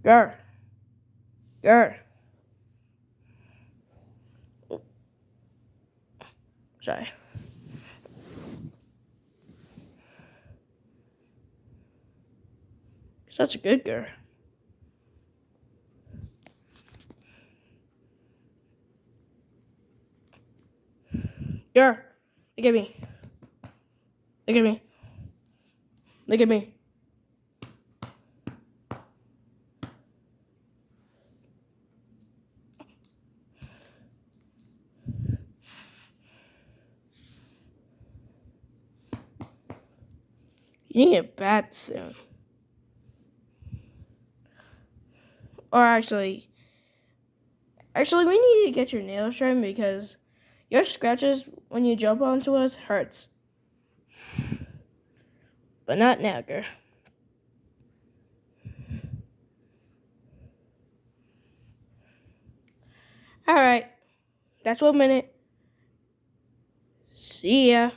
Grr. Grr. Sorry. Such a good girl. Girl, look at me. Look at me. Look at me. You need a bath soon. Or actually, we need to get your nails trimmed because your scratches when you jump onto us hurts. But not now, girl. Alright. That's 1 minute. See ya.